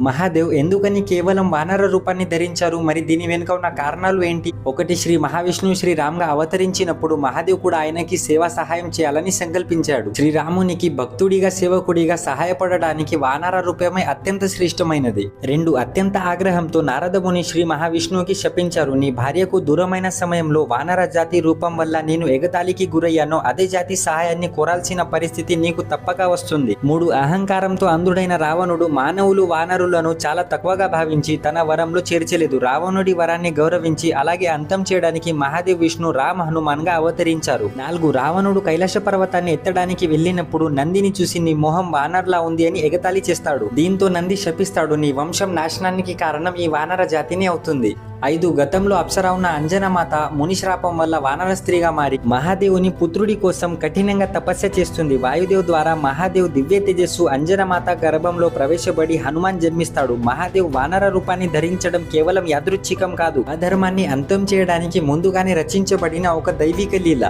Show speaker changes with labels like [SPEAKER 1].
[SPEAKER 1] మహాదేవ్ ఎందుకని కేవలం వానర రూపాన్ని ధరించారు? మరి దీని వెనుక ఉన్న కారణాలు ఏంటి? ఒకటి, శ్రీ మహావిష్ణువు శ్రీరామ్గా అవతరించినప్పుడు మహాదేవ్ కూడా ఆయనకి సేవా సహాయం చేయాలని సంకల్పించాడు. శ్రీరామునికి భక్తుడిగా సేవకుడిగా సహాయపడడానికి వానర రూపమే అత్యంత శ్రేష్టమైనది. రెండు, అత్యంత ఆగ్రహంతో నారదముని శ్రీ మహావిష్ణువుకి శపించారు, నీ భార్యకు దూరమైన సమయంలో వానర జాతి రూపం వల్ల నేను ఎగతాళికి గురయ్యానో అదే జాతి సహాయాన్ని కోరాల్సిన పరిస్థితి నీకు తప్పక వస్తుంది. మూడు, అహంకారంతో అంధుడైన రావణుడు మానవులు వానరులను చాలా తక్కువగా భావించి తన వరంలో చేర్చలేదు. రావణుడి వరాన్ని గౌరవించి అలాగే అంతం చేయడానికి మహాదేవ్ విష్ణు రామ్ హనుమాన్ గా అవతరించారు. నాలుగు, రావణుడు కైలాస పర్వతాన్ని ఎత్తడానికి వెళ్ళినప్పుడు నందిని చూసి నీ మొహం వానర్లా ఉంది అని ఎగతాళి చేస్తాడు. దీంతో నంది శపిస్తాడు, నీ వంశం నాశనానికి కారణం ఈ వానర జాతిని అవుతుంది. ఐదు, గతంలో అప్సరా ఉన్న అంజనమాత మునిశ్రాపం వల్ల వానర స్త్రీగా మారి మహాదేవుని పుత్రుడి కోసం కఠినంగా తపస్య చేస్తుంది. వాయుదేవ్ ద్వారా మహాదేవ్ దివ్య తేజస్సు అంజనమాత గర్భంలో ప్రవేశపడి హనుమాన్ జన్మిస్తాడు. మహాదేవ్ వానర రూపాన్ని ధరించడం కేవలం యాదృచ్ఛికం కాదు, అధర్మాన్ని అంతం చేయడానికి ముందుగానే రచించబడిన ఒక దైవిక లీల.